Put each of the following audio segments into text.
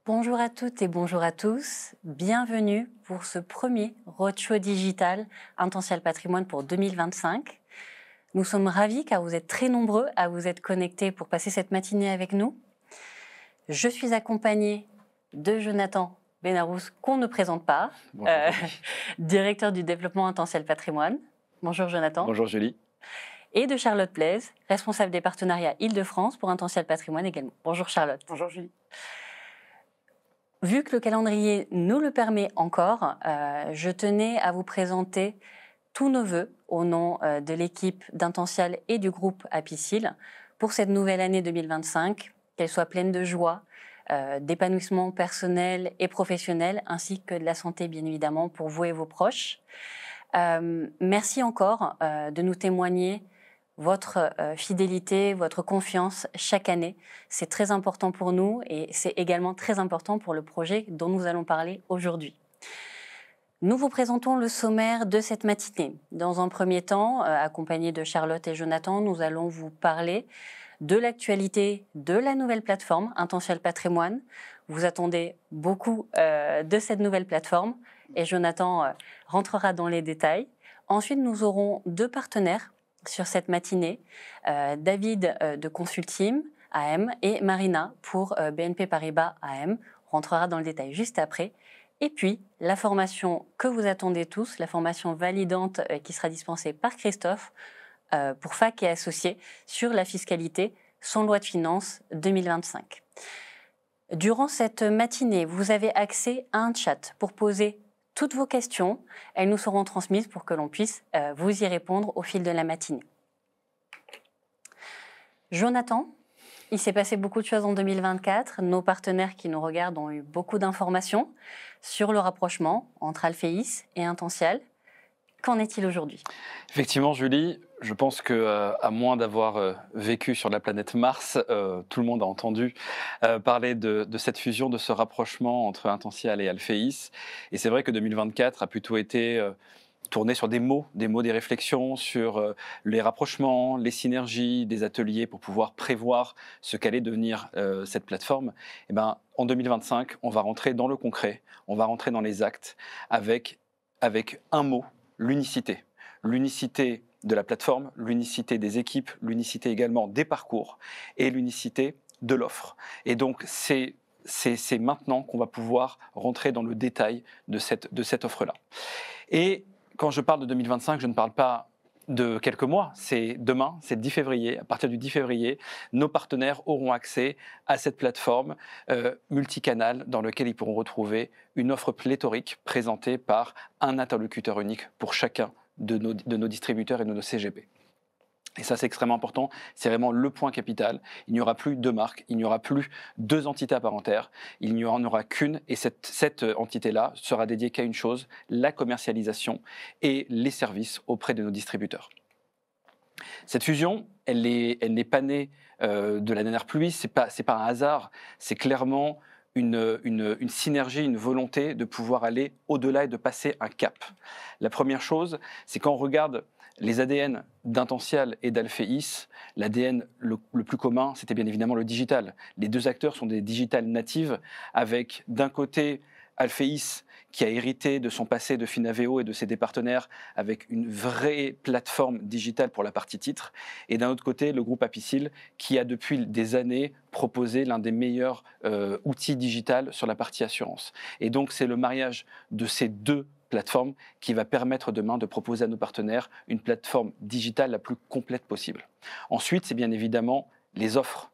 Bonjour à toutes et bonjour à tous. Bienvenue pour ce premier roadshow digital Intential Patrimoine pour 2025. Nous sommes ravis car vous êtes très nombreux à vous être connectés pour passer cette matinée avec nous. Je suis accompagnée de Jonathan Benarous, qu'on ne présente pas, directeur du développement Intential Patrimoine. Bonjour Jonathan. Bonjour Julie. Et de Charlotte Blaise, responsable des partenariats Île-de-France pour Intential Patrimoine également. Bonjour Charlotte. Bonjour Julie. Vu que le calendrier nous le permet encore, je tenais à vous présenter tous nos vœux au nom de l'équipe d'Intential et du groupe Apicil pour cette nouvelle année 2025, qu'elle soit pleine de joie, d'épanouissement personnel et professionnel, ainsi que de la santé bien évidemment pour vous et vos proches. Merci encore de nous témoigner votre fidélité, votre confiance chaque année. C'est très important pour nous et c'est également très important pour le projet dont nous allons parler aujourd'hui. Nous vous présentons le sommaire de cette matinée. Dans un premier temps, accompagné de Charlotte et Jonathan, nous allons vous parler de l'actualité de la nouvelle plateforme Intential Patrimoine. Vous attendez beaucoup de cette nouvelle plateforme et Jonathan rentrera dans les détails. Ensuite, nous aurons deux partenaires sur cette matinée, David de Consulteam AM et Marina pour BNP Paribas AM. On rentrera dans le détail juste après. Et puis, la formation que vous attendez tous, la formation validante qui sera dispensée par Christophe pour FAC et associés sur la fiscalité sans loi de finances 2025. Durant cette matinée, vous avez accès à un chat pour poser toutes vos questions. Elles nous seront transmises pour que l'on puisse vous y répondre au fil de la matinée. Jonathan, il s'est passé beaucoup de choses en 2024. Nos partenaires qui nous regardent ont eu beaucoup d'informations sur le rapprochement entre Alphéis et Intential. Qu'en est-il aujourd'hui ? Effectivement, Julie, je pense qu'à moins d'avoir vécu sur la planète Mars, tout le monde a entendu parler de cette fusion, de ce rapprochement entre Intential et Alphéis. Et c'est vrai que 2024 a plutôt été tourné sur des mots, des réflexions sur les rapprochements, les synergies, des ateliers pour pouvoir prévoir ce qu'allait devenir cette plateforme. Et ben, en 2025, on va rentrer dans le concret, on va rentrer dans les actes avec un mot, l'unicité. L'unicité de la plateforme, l'unicité des équipes, l'unicité également des parcours et l'unicité de l'offre. Et donc, c'est maintenant qu'on va pouvoir rentrer dans le détail de cette offre-là. Et quand je parle de 2025, je ne parle pas de quelques mois, c'est demain, c'est le 10 février. À partir du 10 février, nos partenaires auront accès à cette plateforme multicanale dans laquelle ils pourront retrouver une offre pléthorique présentée par un interlocuteur unique pour chacun de nos distributeurs et de nos CGP. Et ça, c'est extrêmement important. C'est vraiment le point capital. Il n'y aura plus deux marques, il n'y aura plus deux entités à part entière. Il n'y en aura qu'une et cette entité-là sera dédiée qu'à une chose, la commercialisation et les services auprès de nos distributeurs. Cette fusion, elle n'est pas née de la dernière pluie, c'est pas un hasard, c'est clairement une synergie, une volonté de pouvoir aller au-delà et de passer un cap. La première chose, c'est quand on regarde les ADN d'Intential et d'Alphéis, l'ADN le plus commun, c'était bien évidemment le digital. Les deux acteurs sont des digital natives, avec d'un côté Alphéis qui a hérité de son passé de Finaveo et de ses partenaires avec une vraie plateforme digitale pour la partie titre, et d'un autre côté le groupe Apicil qui a depuis des années proposé l'un des meilleurs outils digitales sur la partie assurance. Et donc c'est le mariage de ces deux plateforme qui va permettre demain de proposer à nos partenaires une plateforme digitale la plus complète possible. Ensuite, c'est bien évidemment les offres.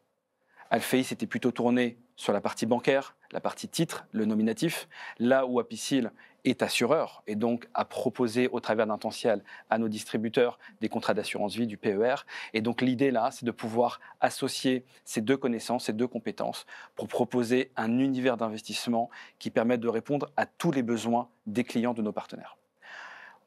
Alphéis était plutôt tourné sur la partie bancaire, la partie titre, le nominatif, là où Apicil est assureur et donc a proposé au travers d'Intential à nos distributeurs des contrats d'assurance vie, du PER. Et donc l'idée là, c'est de pouvoir associer ces deux connaissances, ces deux compétences pour proposer un univers d'investissement qui permette de répondre à tous les besoins des clients de nos partenaires.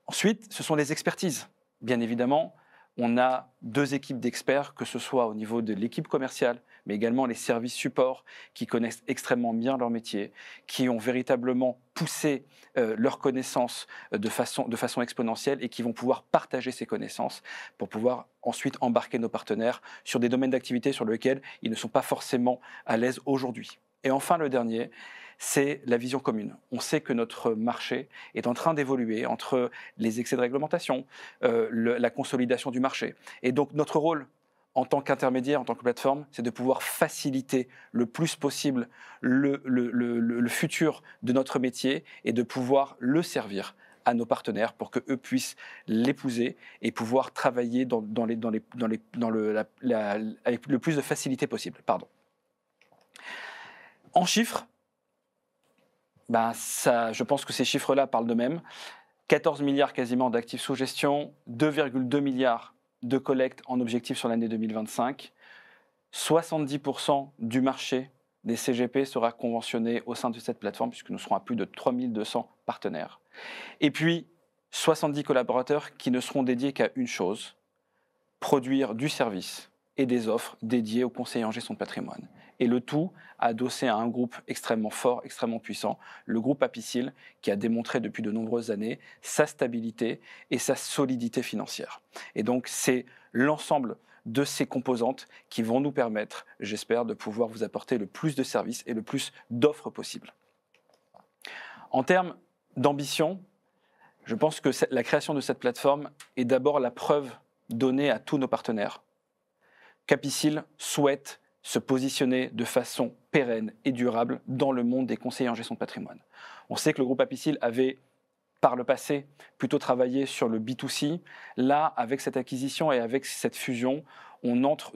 Ensuite, ce sont les expertises. Bien évidemment, on a deux équipes d'experts, que ce soit au niveau de l'équipe commerciale, mais également les services supports qui connaissent extrêmement bien leur métier, qui ont véritablement poussé leurs connaissances de façon exponentielle et qui vont pouvoir partager ces connaissances pour pouvoir ensuite embarquer nos partenaires sur des domaines d'activité sur lesquels ils ne sont pas forcément à l'aise aujourd'hui. Et enfin, le dernier, c'est la vision commune. On sait que notre marché est en train d'évoluer entre les excès de réglementation, la consolidation du marché. Et donc notre rôle en tant qu'intermédiaire, en tant que plateforme, c'est de pouvoir faciliter le plus possible le futur de notre métier et de pouvoir le servir à nos partenaires pour qu'eux puissent l'épouser et pouvoir travailler avec le plus de facilité possible. Pardon. En chiffres, je pense que ces chiffres-là parlent d'eux-mêmes. 14 milliards quasiment d'actifs sous gestion, 2,2 milliards de collecte en objectif sur l'année 2025. 70% du marché des CGP sera conventionné au sein de cette plateforme, puisque nous serons à plus de 3200 partenaires. Et puis, 70 collaborateurs qui ne seront dédiés qu'à une chose, produire du service et des offres dédiées aux conseillers en gestion de patrimoine. Et le tout adossé à un groupe extrêmement fort, extrêmement puissant, le groupe Apicil, qui a démontré depuis de nombreuses années sa stabilité et sa solidité financière. Et donc, c'est l'ensemble de ces composantes qui vont nous permettre, j'espère, de pouvoir vous apporter le plus de services et le plus d'offres possibles. En termes d'ambition, je pense que la création de cette plateforme est d'abord la preuve donnée à tous nos partenaires qu'Apicil souhaite se positionner de façon pérenne et durable dans le monde des conseillers en gestion de patrimoine. On sait que le groupe Apicil avait, par le passé, plutôt travaillé sur le B2C. Là, avec cette acquisition et avec cette fusion, on entre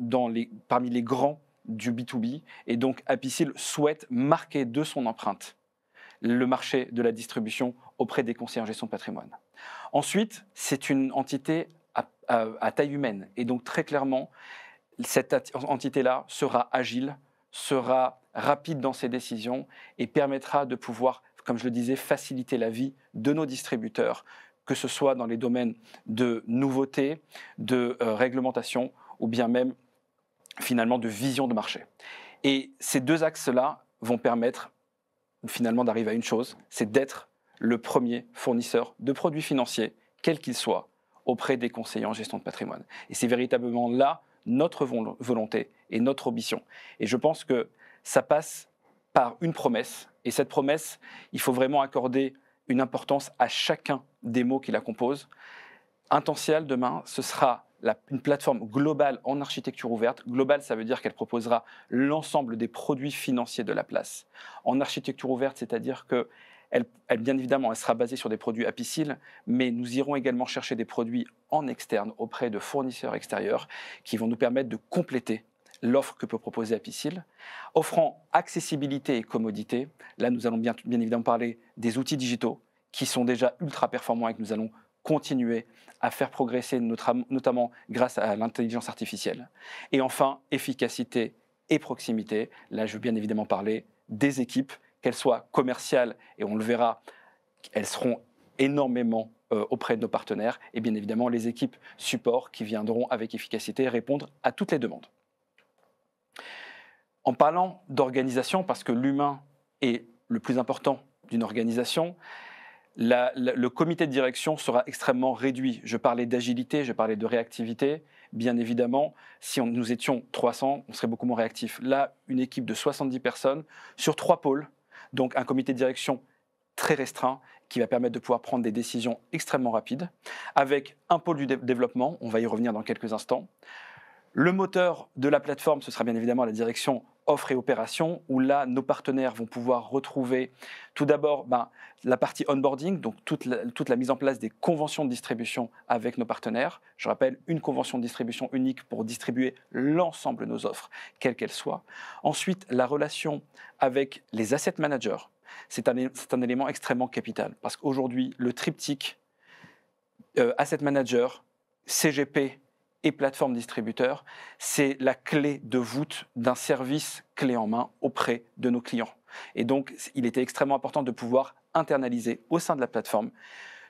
parmi les grands du B2B. Et donc, Apicil souhaite marquer de son empreinte le marché de la distribution auprès des conseillers en gestion de patrimoine. Ensuite, c'est une entité à taille humaine. Et donc, très clairement, cette entité-là sera agile, sera rapide dans ses décisions et permettra de pouvoir, comme je le disais, faciliter la vie de nos distributeurs, que ce soit dans les domaines de nouveautés, de réglementation ou bien même finalement de vision de marché. Et ces deux axes-là vont permettre finalement d'arriver à une chose, c'est d'être le premier fournisseur de produits financiers, quels qu'ils soient, auprès des conseillers en gestion de patrimoine. Et c'est véritablement là notre volonté et notre ambition. Et je pense que ça passe par une promesse. Et cette promesse, il faut vraiment accorder une importance à chacun des mots qui la composent. Intential, demain, ce sera une plateforme globale en architecture ouverte. Globale, ça veut dire qu'elle proposera l'ensemble des produits financiers de la place. En architecture ouverte, c'est-à-dire que bien évidemment, elle sera basée sur des produits Apicil, mais nous irons également chercher des produits en externe auprès de fournisseurs extérieurs qui vont nous permettre de compléter l'offre que peut proposer Apicil, offrant accessibilité et commodité. Là, nous allons bien évidemment parler des outils digitaux qui sont déjà ultra performants et que nous allons continuer à faire progresser, notamment grâce à l'intelligence artificielle. Et enfin, efficacité et proximité. Là, je veux bien évidemment parler des équipes, qu'elles soient commerciales, et on le verra, elles seront énormément auprès de nos partenaires, et bien évidemment les équipes support qui viendront avec efficacité répondre à toutes les demandes. En parlant d'organisation, parce que l'humain est le plus important d'une organisation, le comité de direction sera extrêmement réduit. Je parlais d'agilité, je parlais de réactivité. Bien évidemment, si nous étions 300, on serait beaucoup moins réactifs. Là, une équipe de 70 personnes sur 3 pôles, donc un comité de direction très restreint qui va permettre de pouvoir prendre des décisions extrêmement rapides, avec un pôle du développement, on va y revenir dans quelques instants. Le moteur de la plateforme, ce sera bien évidemment la direction offre et opération, où là, nos partenaires vont pouvoir retrouver tout d'abord la partie onboarding, donc toute la mise en place des conventions de distribution avec nos partenaires. Je rappelle, une convention de distribution unique pour distribuer l'ensemble de nos offres, quelles qu'elles soient. Ensuite, la relation avec les asset managers, c'est un élément extrêmement capital, parce qu'aujourd'hui, le triptyque asset manager, CGP, et plateforme distributeur, c'est la clé de voûte d'un service clé en main auprès de nos clients. Et donc, il était extrêmement important de pouvoir internaliser au sein de la plateforme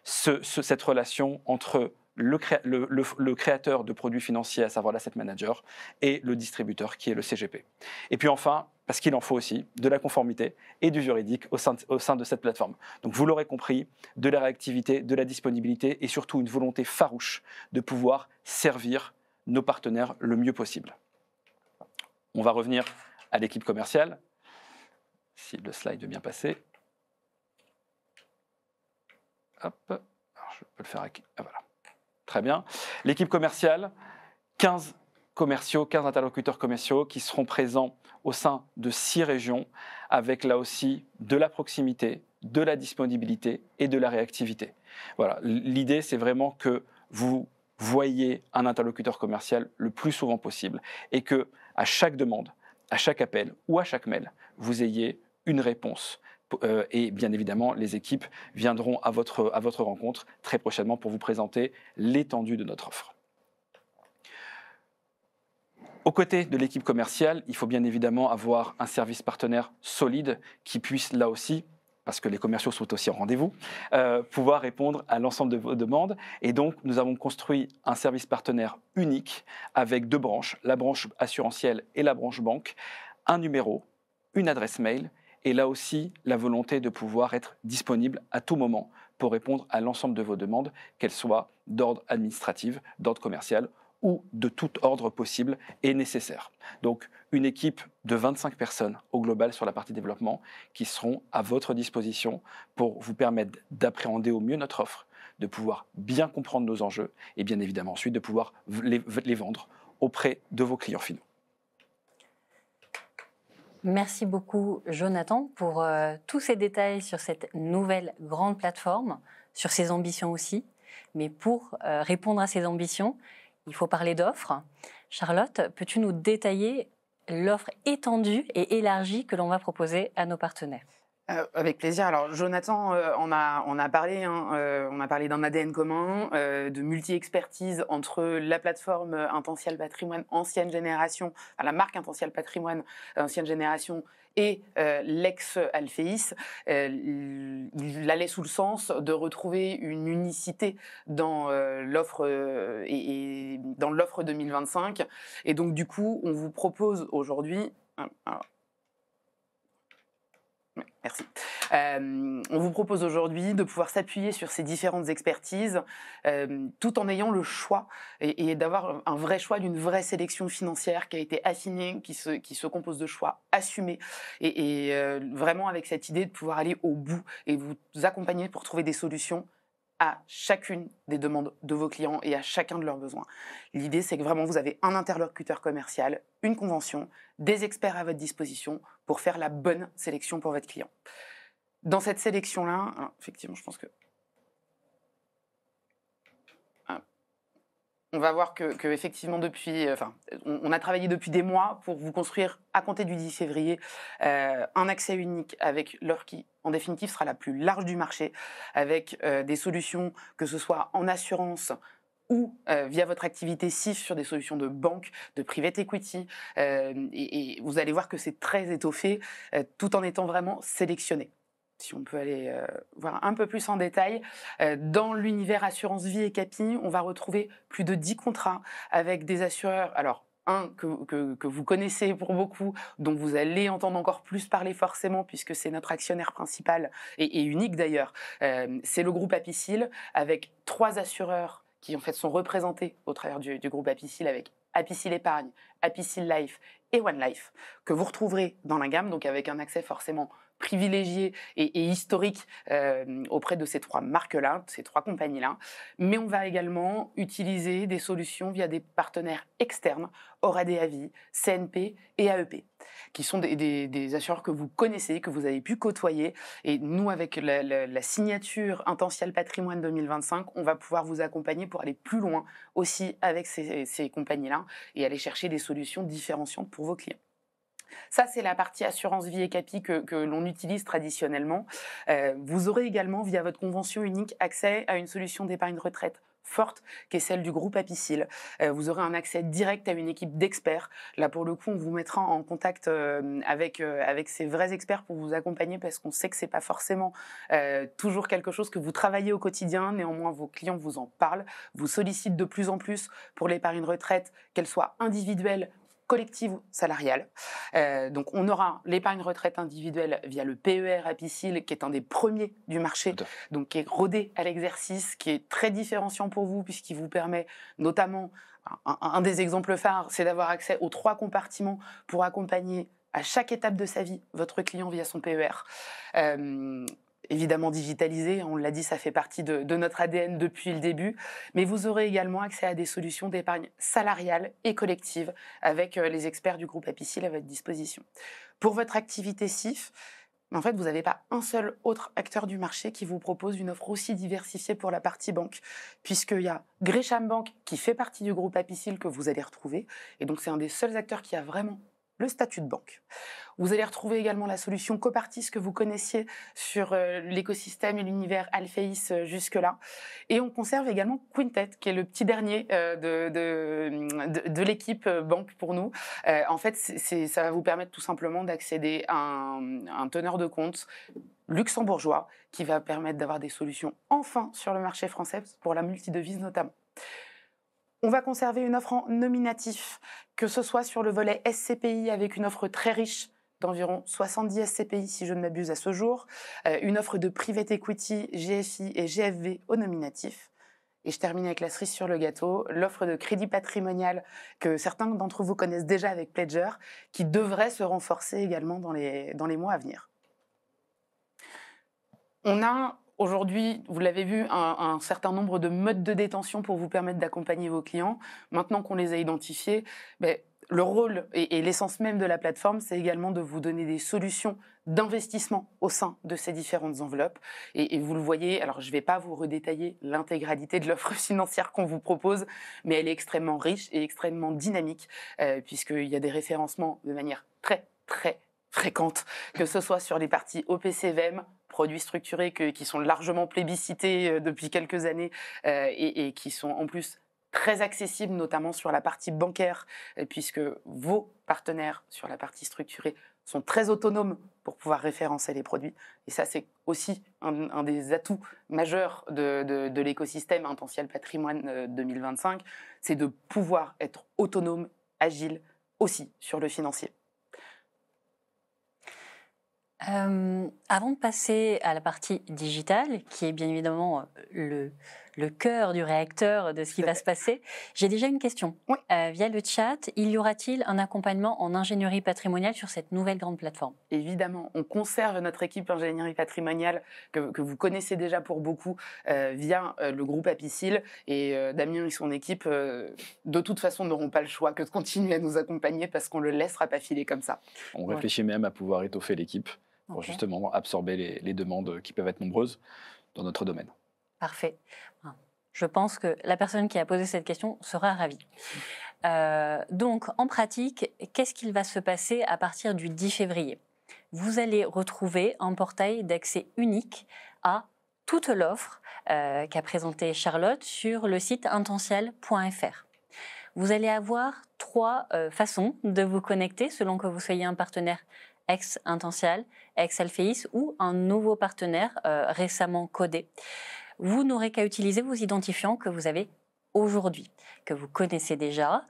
cette relation entre le créateur de produits financiers, à savoir l'asset manager, et le distributeur qui est le CGP. Et puis enfin, parce qu'il en faut aussi, de la conformité et du juridique au sein de cette plateforme. Donc vous l'aurez compris, de la réactivité, de la disponibilité et surtout une volonté farouche de pouvoir servir nos partenaires le mieux possible. On va revenir à l'équipe commerciale, si le slide veut bien passer. Hop, alors je peux le faire avec... Ah, voilà. Très bien. L'équipe commerciale, 15 interlocuteurs commerciaux qui seront présents au sein de 6 régions, avec là aussi de la proximité, de la disponibilité et de la réactivité. Voilà. L'idée, c'est vraiment que vous voyez un interlocuteur commercial le plus souvent possible et que à chaque demande, à chaque appel ou à chaque mail, vous ayez une réponse. Et bien évidemment, les équipes viendront à votre rencontre très prochainement pour vous présenter l'étendue de notre offre. Aux côtés de l'équipe commerciale, il faut bien évidemment avoir un service partenaire solide qui puisse là aussi, parce que les commerciaux sont aussi en rendez-vous, pouvoir répondre à l'ensemble de vos demandes. Et donc, nous avons construit un service partenaire unique avec 2 branches, la branche assurantielle et la branche banque, un numéro, une adresse mail, et là aussi, la volonté de pouvoir être disponible à tout moment pour répondre à l'ensemble de vos demandes, qu'elles soient d'ordre administratif, d'ordre commercial ou de tout ordre possible et nécessaire. Donc, une équipe de 25 personnes au global sur la partie développement qui seront à votre disposition pour vous permettre d'appréhender au mieux notre offre, de pouvoir bien comprendre nos enjeux et bien évidemment ensuite de pouvoir les vendre auprès de vos clients finaux. Merci beaucoup, Jonathan, pour tous ces détails sur cette nouvelle grande plateforme, sur ses ambitions aussi. Mais pour répondre à ces ambitions, il faut parler d'offres. Charlotte, peux-tu nous détailler l'offre étendue et élargie que l'on va proposer à nos partenaires ? Avec plaisir. Alors Jonathan, on a parlé d'un ADN commun, de multi-expertise entre la plateforme Intential Patrimoine ancienne génération, enfin, la marque Intential Patrimoine ancienne génération et l'ex-Alphéis. Il allait sous le sens de retrouver une unicité dans l'offre et dans l'offre 2025. Et donc du coup, on vous propose aujourd'hui... Merci. On vous propose aujourd'hui de pouvoir s'appuyer sur ces différentes expertises tout en ayant le choix et d'avoir un vrai choix d'une vraie sélection financière qui a été affinée, qui se compose de choix assumés et vraiment avec cette idée de pouvoir aller au bout et vous accompagner pour trouver des solutions à chacune des demandes de vos clients et à chacun de leurs besoins. L'idée, c'est que vraiment vous avez un interlocuteur commercial, une convention, des experts à votre disposition pour faire la bonne sélection pour votre client. Dans cette sélection-là, effectivement, je pense que... On va voir que effectivement, on a travaillé depuis des mois pour vous construire, à compter du 10 février, un accès unique avec l'offre qui, en définitive, sera la plus large du marché, avec des solutions, que ce soit en assurance ou via votre activité CIF sur des solutions de banque, de private equity. Et vous allez voir que c'est très étoffé, tout en étant vraiment sélectionné. Si on peut aller voir un peu plus en détail, dans l'univers assurance vie et capi, on va retrouver plus de 10 contrats avec des assureurs. Alors, un que vous connaissez pour beaucoup, dont vous allez entendre encore plus parler forcément, puisque c'est notre actionnaire principal et unique d'ailleurs, c'est le groupe Apicil, avec 3 assureurs qui en fait sont représentés au travers du groupe Apicil, avec Apicil Épargne, Apicil Life et One Life, que vous retrouverez dans la gamme, donc avec un accès forcément privilégié et historique auprès de ces 3 marques-là, ces 3 compagnies-là. Mais on va également utiliser des solutions via des partenaires externes, Orad et Avis, CNP et AEP, qui sont des assureurs que vous connaissez, que vous avez pu côtoyer. Et nous, avec la signature Intential Patrimoine 2025, on va pouvoir vous accompagner pour aller plus loin aussi avec ces compagnies-là et aller chercher des solutions différenciantes pour vos clients. Ça, c'est la partie assurance vie et capi que l'on utilise traditionnellement. Vous aurez également, via votre convention unique, accès à une solution d'épargne retraite forte qui est celle du groupe Apicil. Vous aurez un accès direct à une équipe d'experts. Là, pour le coup, on vous mettra en contact avec ces vrais experts pour vous accompagner parce qu'on sait que c'est pas forcément toujours quelque chose que vous travaillez au quotidien. Néanmoins, vos clients vous en parlent, vous sollicitent de plus en plus pour l'épargne retraite, qu'elle soit individuelle, collective ou salariale. Donc, on aura l'épargne retraite individuelle via le PER Apicil, qui est un des premiers du marché, donc qui est rodé à l'exercice, qui est très différenciant pour vous, puisqu'il vous permet notamment, un des exemples phares, c'est d'avoir accès aux 3 compartiments pour accompagner à chaque étape de sa vie votre client via son PER. Évidemment digitalisé, on l'a dit, ça fait partie de notre ADN depuis le début, mais vous aurez également accès à des solutions d'épargne salariale et collective avec les experts du groupe Apicil à votre disposition. Pour votre activité SIF, en fait, vous n'avez pas un seul autre acteur du marché qui vous propose une offre aussi diversifiée pour la partie banque, puisqu'il y a Gresham Bank qui fait partie du groupe Apicil que vous allez retrouver, et donc c'est un des seuls acteurs qui a vraiment le statut de banque. Vous allez retrouver également la solution Copartis que vous connaissiez sur l'écosystème et l'univers Alphéis jusque-là. Et on conserve également Quintet, qui est le petit dernier de l'équipe banque pour nous. En fait, ça va vous permettre tout simplement d'accéder à un teneur de compte luxembourgeois qui va permettre d'avoir des solutions enfin sur le marché français pour la multidevise notamment. On va conserver une offre en nominatif, que ce soit sur le volet SCPI avec une offre très riche d'environ 70 SCPI si je ne m'abuse à ce jour, une offre de private equity, GFI et GFV au nominatif. Et je termine avec la cerise sur le gâteau, l'offre de crédit patrimonial que certains d'entre vous connaissent déjà avec Pledger, qui devrait se renforcer également dans les mois à venir. On a aujourd'hui, vous l'avez vu, un certain nombre de modes de détention pour vous permettre d'accompagner vos clients. Maintenant qu'on les a identifiés, le rôle et l'essence même de la plateforme, c'est également de vous donner des solutions d'investissement au sein de ces différentes enveloppes. Et vous le voyez, alors je ne vais pas vous redétailler l'intégralité de l'offre financière qu'on vous propose, mais elle est extrêmement riche et extrêmement dynamique, puisqu'il y a des référencements de manière très, très fréquente, que ce soit sur les parties OPCVM, produits structurés qui sont largement plébiscités depuis quelques années et qui sont en plus très accessibles, notamment sur la partie bancaire, puisque vos partenaires sur la partie structurée sont très autonomes pour pouvoir référencer les produits. Et ça, c'est aussi un des atouts majeurs de l'écosystème Intential Patrimoine 2025, c'est de pouvoir être autonome, agile aussi sur le financier. Avant de passer à la partie digitale, qui est bien évidemment le cœur du réacteur de ce qui va se passer, j'ai déjà une question. Oui. Via le chat, y aura-t-il un accompagnement en ingénierie patrimoniale sur cette nouvelle grande plateforme? Évidemment, on conserve notre équipe ingénierie patrimoniale que vous connaissez déjà pour beaucoup via le groupe Apicil. Et Damien et son équipe, de toute façon, n'auront pas le choix que de continuer à nous accompagner parce qu'on ne le laissera pas filer comme ça. On réfléchit même à pouvoir étoffer l'équipe pour justement absorber les demandes qui peuvent être nombreuses dans notre domaine. Parfait. Je pense que la personne qui a posé cette question sera ravie. Donc, en pratique, qu'est-ce qu'il va se passer à partir du 10 février? Vous allez retrouver un portail d'accès unique à toute l'offre qu'a présentée Charlotte sur le site intential.fr. Vous allez avoir 3 façons de vous connecter selon que vous soyez un partenaire ex-Intential, ex-Alphéis ou un nouveau partenaire récemment codé. Vous n'aurez qu'à utiliser vos identifiants que vous avez aujourd'hui, que vous connaissez déjà.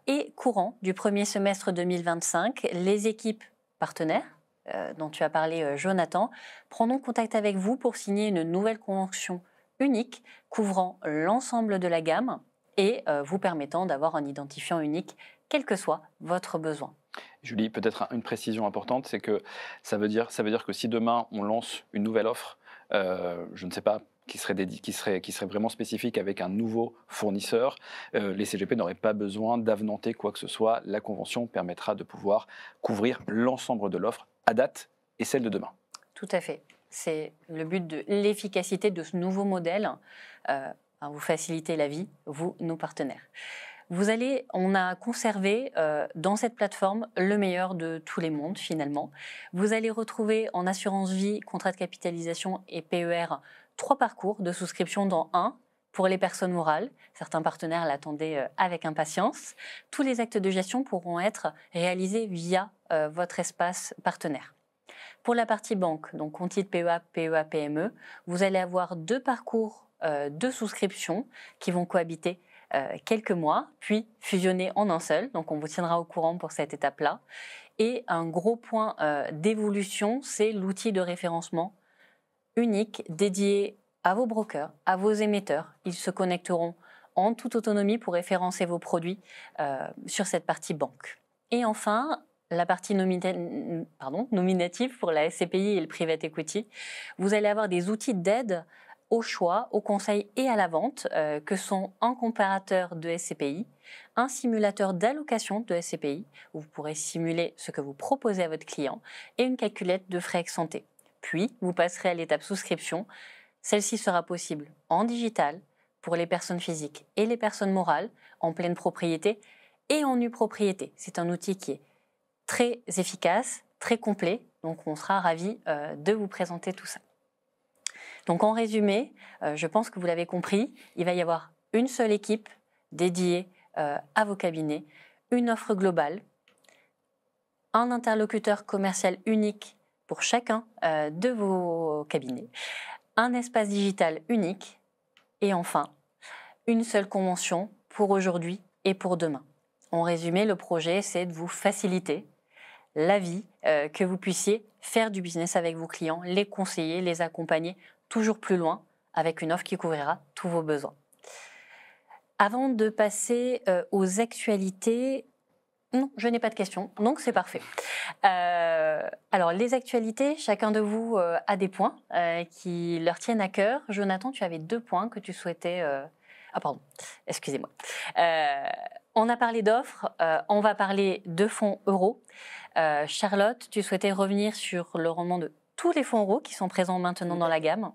Et courant du premier semestre 2025, les équipes partenaires, dont tu as parlé Jonathan, prendront contact avec vous pour signer une nouvelle convention unique couvrant l'ensemble de la gamme et vous permettant d'avoir un identifiant unique, quel que soit votre besoin. Julie, peut-être une précision importante, c'est que ça veut dire que si demain on lance une nouvelle offre, je ne sais pas, qui serait vraiment spécifique avec un nouveau fournisseur, les CGP n'auraient pas besoin d'avenanter quoi que ce soit. La convention permettra de pouvoir couvrir l'ensemble de l'offre à date et celle de demain. Tout à fait. C'est le but de l'efficacité de ce nouveau modèle. Vous facilitez la vie, vous, nos partenaires. On a conservé dans cette plateforme le meilleur de tous les mondes finalement. Vous allez retrouver en assurance vie, contrat de capitalisation et PER 3 parcours de souscription dans un, Pour les personnes morales, certains partenaires l'attendaient avec impatience, tous les actes de gestion pourront être réalisés via votre espace partenaire. Pour la partie banque, donc compte titre PEA, PEA, PME, vous allez avoir 2 parcours de souscription qui vont cohabiter quelques mois, puis fusionner en un seul. Donc on vous tiendra au courant pour cette étape-là. Et un gros point d'évolution, c'est l'outil de référencement unique dédié à vos brokers, à vos émetteurs. Ils se connecteront en toute autonomie pour référencer vos produits sur cette partie banque. Et enfin, la partie nominative pour la SCPI et le private equity, vous allez avoir des outils d'aide au choix, au conseil et à la vente, que sont un comparateur de SCPI, un simulateur d'allocation de SCPI, où vous pourrez simuler ce que vous proposez à votre client, et une calculette de frais ex santé. Puis, vous passerez à l'étape souscription. Celle-ci sera possible en digital pour les personnes physiques et les personnes morales, en pleine propriété et en nue propriété. C'est un outil qui est très efficace, très complet, donc on sera ravis de vous présenter tout ça. Donc en résumé, je pense que vous l'avez compris, il va y avoir une seule équipe dédiée à vos cabinets, une offre globale, un interlocuteur commercial unique pour chacun de vos cabinets, un espace digital unique et enfin, une seule convention pour aujourd'hui et pour demain. En résumé, le projet, c'est de vous faciliter la vie, que vous puissiez faire du business avec vos clients, les conseiller, les accompagner toujours plus loin avec une offre qui couvrira tous vos besoins. Avant de passer aux actualités, non, je n'ai pas de questions, donc c'est parfait. Alors, les actualités, chacun de vous a des points qui leur tiennent à cœur. Jonathan, tu avais 2 points que tu souhaitais... Ah pardon, excusez-moi. On a parlé d'offres, on va parler de fonds euros. Charlotte, tu souhaitais revenir sur le rendement de tous les fonds euros qui sont présents maintenant dans la gamme.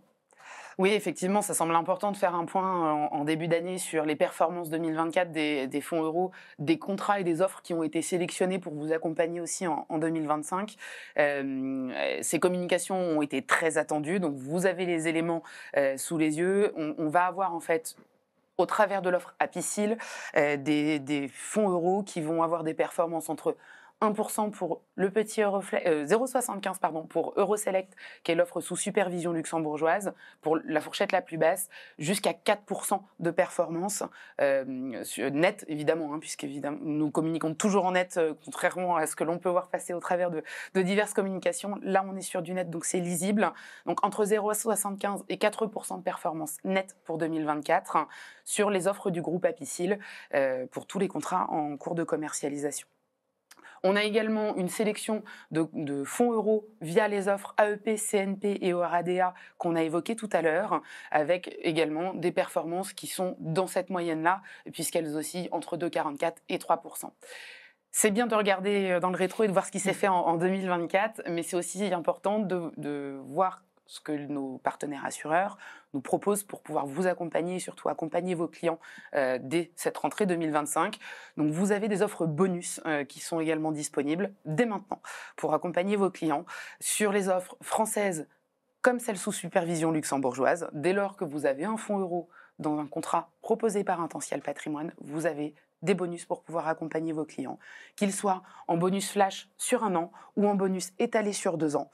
Oui, effectivement, ça semble important de faire un point en début d'année sur les performances 2024 des fonds euros, des contrats et des offres qui ont été sélectionnés pour vous accompagner aussi en 2025. Ces communications ont été très attendues, donc vous avez les éléments sous les yeux. On va avoir en fait, au travers de l'offre Apicil, des fonds euros qui vont avoir des performances entre 1% pour le petit Euroflex, 0,75 pardon, pour Euroselect, qui est l'offre sous supervision luxembourgeoise, pour la fourchette la plus basse, jusqu'à 4% de performance net, évidemment, hein, puisque évidemment, nous communiquons toujours en net, contrairement à ce que l'on peut voir passer au travers de diverses communications. Là, on est sur du net, donc c'est lisible. Donc entre 0,75 et 4% de performance nette pour 2024 sur les offres du groupe Apicil pour tous les contrats en cours de commercialisation. On a également une sélection de fonds euros via les offres AEP, CNP et ORADA qu'on a évoquées tout à l'heure, avec également des performances qui sont dans cette moyenne-là, puisqu'elles oscillent entre 2,44 et 3%. C'est bien de regarder dans le rétro et de voir ce qui s'est fait en 2024, mais c'est aussi important de voir ce que nos partenaires assureurs nous proposent pour pouvoir vous accompagner et surtout accompagner vos clients dès cette rentrée 2025. Donc vous avez des offres bonus qui sont également disponibles dès maintenant pour accompagner vos clients sur les offres françaises comme celles sous supervision luxembourgeoise. Dès lors que vous avez un fonds euro dans un contrat proposé par Intential Patrimoine, vous avez des bonus pour pouvoir accompagner vos clients, qu'ils soient en bonus flash sur 1 an ou en bonus étalé sur 2 ans,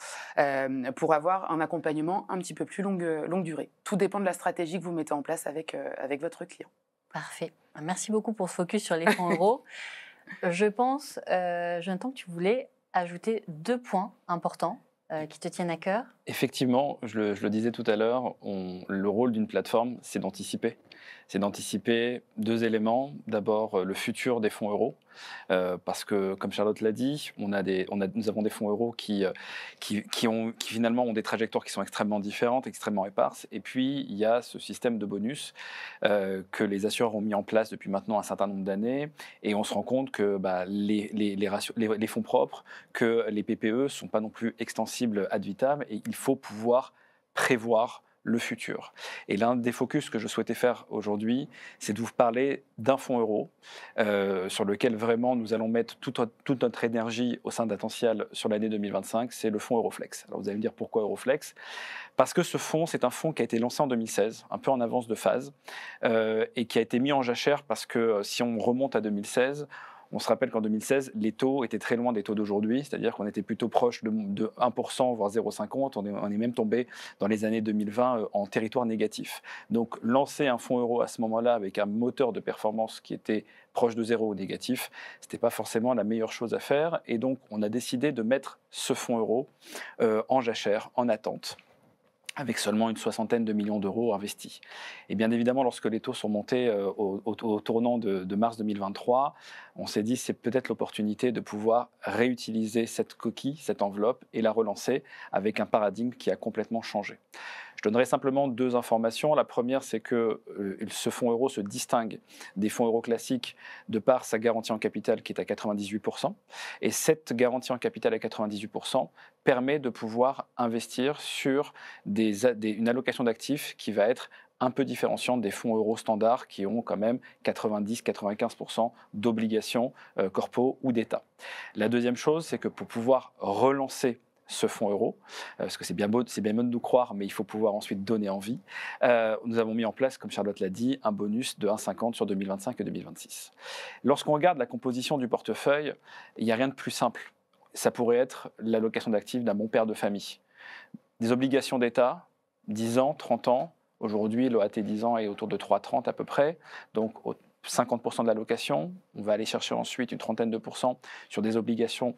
pour avoir un accompagnement un petit peu plus longue durée. Tout dépend de la stratégie que vous mettez en place avec votre client. Parfait. Merci beaucoup pour ce focus sur les fonds euros. Je pense, Jonathan, que tu voulais ajouter 2 points importants qui te tiennent à cœur. Effectivement, je le disais tout à l'heure, le rôle d'une plateforme, c'est d'anticiper. C'est d'anticiper 2 éléments. D'abord, le futur des fonds euros, parce que, comme Charlotte l'a dit, nous avons des fonds euros qui finalement ont des trajectoires qui sont extrêmement différentes, extrêmement éparses. Et puis, il y a ce système de bonus que les assureurs ont mis en place depuis maintenant un certain nombre d'années. Et on se rend compte que les fonds propres, que les PPE ne sont pas non plus extensibles ad vitam. Et il faut pouvoir prévoir le futur. Et l'un des focus que je souhaitais faire aujourd'hui, c'est de vous parler d'un fonds euro sur lequel vraiment nous allons mettre toute notre énergie au sein d'Attential sur l'année 2025, c'est le fonds Euroflex. Alors vous allez me dire pourquoi Euroflex ? Parce que ce fonds, c'est un fonds qui a été lancé en 2016, un peu en avance de phase, et qui a été mis en jachère parce que si on remonte à 2016, on se rappelle qu'en 2016, les taux étaient très loin des taux d'aujourd'hui, c'est-à-dire qu'on était plutôt proche de 1%, voire 0,50. On est même tombé dans les années 2020 en territoire négatif. Donc lancer un fonds euro à ce moment-là avec un moteur de performance qui était proche de zéro ou négatif, ce n'était pas forcément la meilleure chose à faire. Et donc on a décidé de mettre ce fonds euro en jachère, en attente, avec seulement une soixantaine de millions d'euros investis. Et bien évidemment, lorsque les taux sont montés au tournant de mars 2023, on s'est dit c'est peut-être l'opportunité de pouvoir réutiliser cette coquille, cette enveloppe, et la relancer avec un paradigme qui a complètement changé. Je donnerai simplement deux informations. La première, c'est que ce fonds euro se distingue des fonds euro classiques de par sa garantie en capital qui est à 98%. Et cette garantie en capital à 98% permet de pouvoir investir sur une allocation d'actifs qui va être un peu différenciante des fonds euro standards qui ont quand même 90-95% d'obligations corpo ou d'État. La deuxième chose, c'est que pour pouvoir relancer ce fonds euro, parce que c'est bien beau de nous croire, mais il faut pouvoir ensuite donner envie. Nous avons mis en place, comme Charlotte l'a dit, un bonus de 1,50 sur 2025 et 2026. Lorsqu'on regarde la composition du portefeuille, il n'y a rien de plus simple. Ça pourrait être l'allocation d'actifs d'un bon père de famille. Des obligations d'État, 10 ans, 30 ans. Aujourd'hui, l'OAT 10 ans est autour de 3,30 à peu près. Donc, 50% de l'allocation. On va aller chercher ensuite une trentaine de pourcents sur des obligations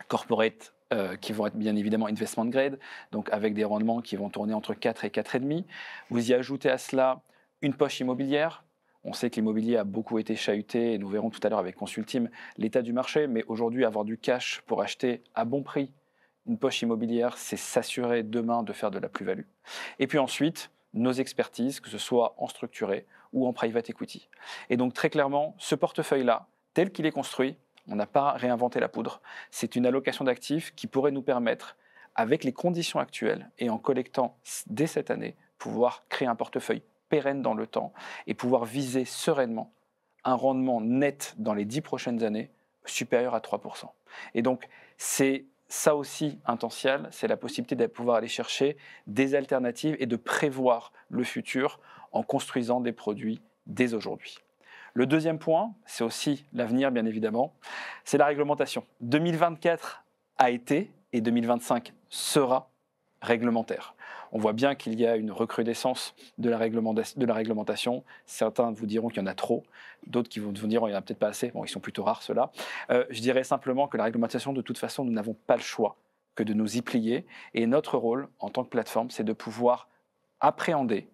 corporate qui vont être bien évidemment investment grade, donc avec des rendements qui vont tourner entre 4 et 4,5. Vous y ajoutez à cela une poche immobilière. On sait que l'immobilier a beaucoup été chahuté, et nous verrons tout à l'heure avec Consultime l'état du marché, mais aujourd'hui, avoir du cash pour acheter à bon prix une poche immobilière, c'est s'assurer demain de faire de la plus-value. Et puis ensuite, nos expertises, que ce soit en structuré ou en private equity. Et donc très clairement, ce portefeuille-là, tel qu'il est construit, on n'a pas réinventé la poudre. C'est une allocation d'actifs qui pourrait nous permettre, avec les conditions actuelles et en collectant dès cette année, pouvoir créer un portefeuille pérenne dans le temps et pouvoir viser sereinement un rendement net dans les 10 prochaines années supérieur à 3%. Et donc, c'est ça aussi Intential, c'est la possibilité de pouvoir aller chercher des alternatives et de prévoir le futur en construisant des produits dès aujourd'hui. Le deuxième point, c'est aussi l'avenir, bien évidemment, c'est la réglementation. 2024 a été et 2025 sera réglementaire. On voit bien qu'il y a une recrudescence de la réglementation. Certains vous diront qu'il y en a trop, d'autres qui vont vous dire qu'il n'y en a peut-être pas assez. Bon, ils sont plutôt rares, ceux-là. Je dirais simplement que la réglementation, de toute façon, nous n'avons pas le choix que de nous y plier. Et notre rôle, en tant que plateforme, c'est de pouvoir appréhender,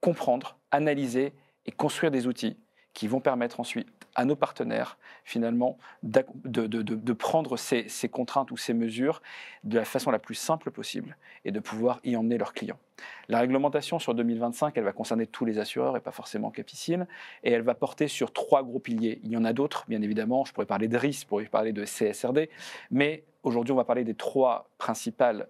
comprendre, analyser et construire des outils qui vont permettre ensuite à nos partenaires, finalement, de prendre ces contraintes ou ces mesures de la façon la plus simple possible et de pouvoir y emmener leurs clients. La réglementation sur 2025, elle va concerner tous les assureurs et pas forcément Capicil, et elle va porter sur 3 gros piliers. Il y en a d'autres, bien évidemment, je pourrais parler de RIS, je pourrais parler de CSRD, mais aujourd'hui, on va parler des 3 principales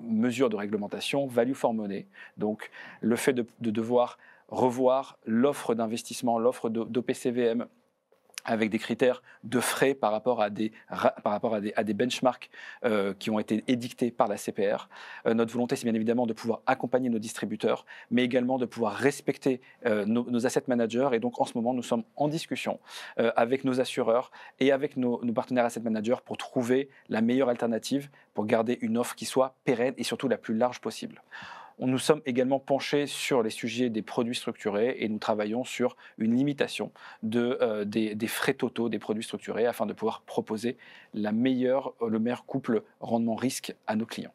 mesures de réglementation. Value for money, donc le fait de devoir revoir l'offre d'investissement, l'offre d'OPCVM avec des critères de frais par rapport à des benchmarks qui ont été édictés par la CPR. Notre volonté, c'est bien évidemment de pouvoir accompagner nos distributeurs, mais également de pouvoir respecter nos asset managers. Et donc, en ce moment, nous sommes en discussion avec nos assureurs et avec nos partenaires asset managers pour trouver la meilleure alternative pour garder une offre qui soit pérenne et surtout la plus large possible. Nous sommes également penchés sur les sujets des produits structurés et nous travaillons sur une limitation des frais totaux des produits structurés afin de pouvoir proposer le meilleur couple rendement-risque à nos clients.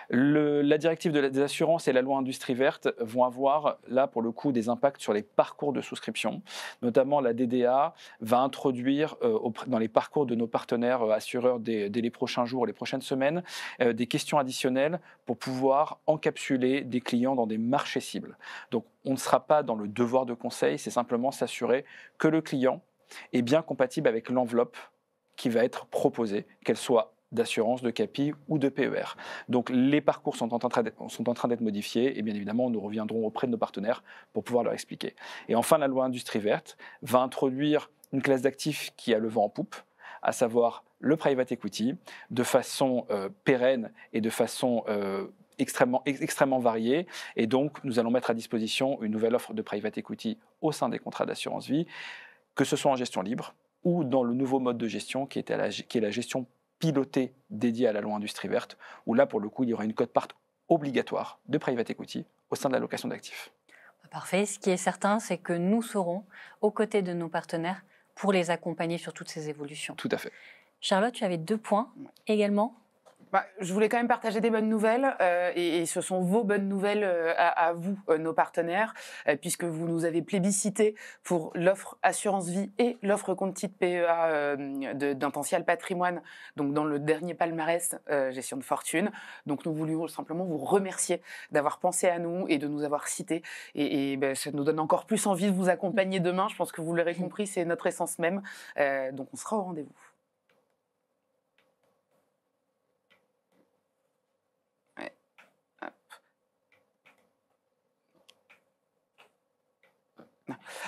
La directive des assurances et la loi industrie verte vont avoir, là, pour le coup, des impacts sur les parcours de souscription. Notamment, la DDA va introduire dans les parcours de nos partenaires assureurs dès les prochains jours, les prochaines semaines, des questions additionnelles pour pouvoir encapsuler des clients dans des marchés cibles. Donc, on ne sera pas dans le devoir de conseil, c'est simplement s'assurer que le client est bien compatible avec l'enveloppe qui va être proposée, qu'elle soit d'assurance, de CAPI ou de PER. Donc les parcours sont en train d'être modifiés et bien évidemment nous reviendrons auprès de nos partenaires pour pouvoir leur expliquer. Et enfin la loi Industrie Verte va introduire une classe d'actifs qui a le vent en poupe, à savoir le private equity, de façon pérenne et de façon extrêmement variée. Et donc nous allons mettre à disposition une nouvelle offre de private equity au sein des contrats d'assurance vie, que ce soit en gestion libre ou dans le nouveau mode de gestion qui est la gestion pilotée dédiée à la loi Industrie Verte, où là, pour le coup, il y aura une quote-part obligatoire de private equity au sein de l'allocation d'actifs. Parfait. Ce qui est certain, c'est que nous serons aux côtés de nos partenaires pour les accompagner sur toutes ces évolutions. Tout à fait. Charlotte, tu avais 2 points également. Je voulais quand même partager des bonnes nouvelles et ce sont vos bonnes nouvelles à vous, nos partenaires, puisque vous nous avez plébiscité pour l'offre assurance vie et l'offre compte titre PEA d'Intential Patrimoine, donc dans le dernier palmarès gestion de fortune. Donc nous voulions simplement vous remercier d'avoir pensé à nous et de nous avoir cités et ça nous donne encore plus envie de vous accompagner demain. Je pense que vous l'aurez compris, c'est notre essence même. Donc on sera au rendez-vous.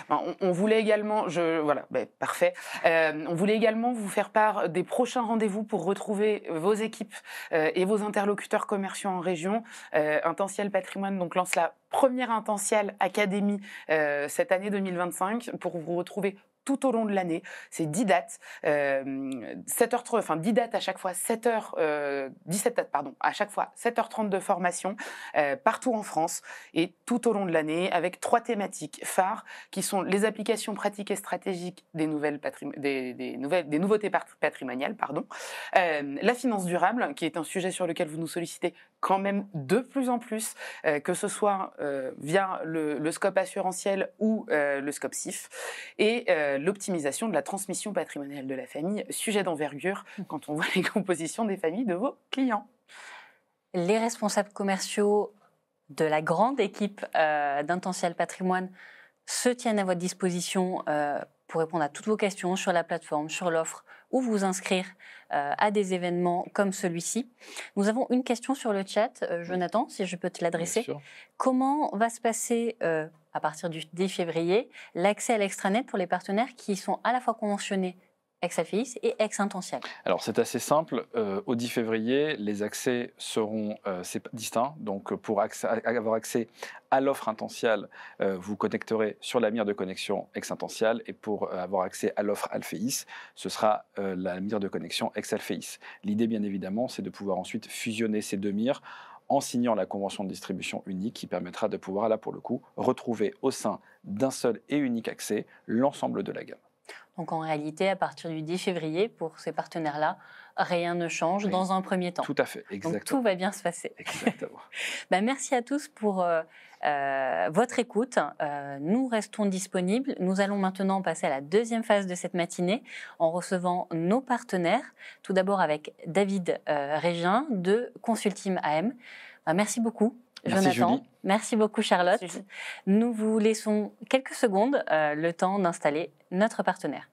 On voulait également, parfait. On voulait également vous faire part des prochains rendez-vous pour retrouver vos équipes et vos interlocuteurs commerciaux en région. Intential Patrimoine donc lance la première Intential Academy cette année 2025 pour vous retrouver tout au long de l'année. C'est 10 dates, 10 dates à chaque fois, 17 dates, pardon, à chaque fois 7h30 de formation partout en France et tout au long de l'année avec 3 thématiques phares qui sont les applications pratiques et stratégiques des nouveautés patrimoniales, la finance durable qui est un sujet sur lequel vous nous sollicitez quand même de plus en plus, que ce soit via le scope assurantiel ou le scope SIF, et l'optimisation de la transmission patrimoniale de la famille, sujet d'envergure quand on voit les compositions des familles de vos clients. Les responsables commerciaux de la grande équipe d'Intential Patrimoine se tiennent à votre disposition pour répondre à toutes vos questions sur la plateforme, sur l'offre, ou vous inscrire à des événements comme celui-ci. Nous avons une question sur le chat, Jonathan, si je peux te l'adresser. Comment va se passer, à partir du 10 février, l'accès à l'extranet pour les partenaires qui sont à la fois conventionnés ex-Alféis et ex-Intential? Alors c'est assez simple, au 10 février, les accès seront distincts, donc pour avoir accès à l'offre Intential, vous connecterez sur la mire de connexion ex-Intential, et pour avoir accès à l'offre Alféis, ce sera la mire de connexion ex-Alféis. L'idée bien évidemment, c'est de pouvoir ensuite fusionner ces 2 mires en signant la convention de distribution unique qui permettra de pouvoir, là pour le coup, retrouver au sein d'un seul et unique accès l'ensemble de la gamme. Donc en réalité, à partir du 10 février, pour ces partenaires-là, rien ne change dans un premier temps. Tout à fait, exactement. Donc tout va bien se passer. Exactement. Merci à tous pour votre écoute. Nous restons disponibles. Nous allons maintenant passer à la deuxième phase de cette matinée en recevant nos partenaires. Tout d'abord avec David Régin de Consultim AM. Merci beaucoup. Merci Jonathan, Julie. Merci beaucoup Charlotte. Merci. Nous vous laissons quelques secondes le temps d'installer notre partenaire.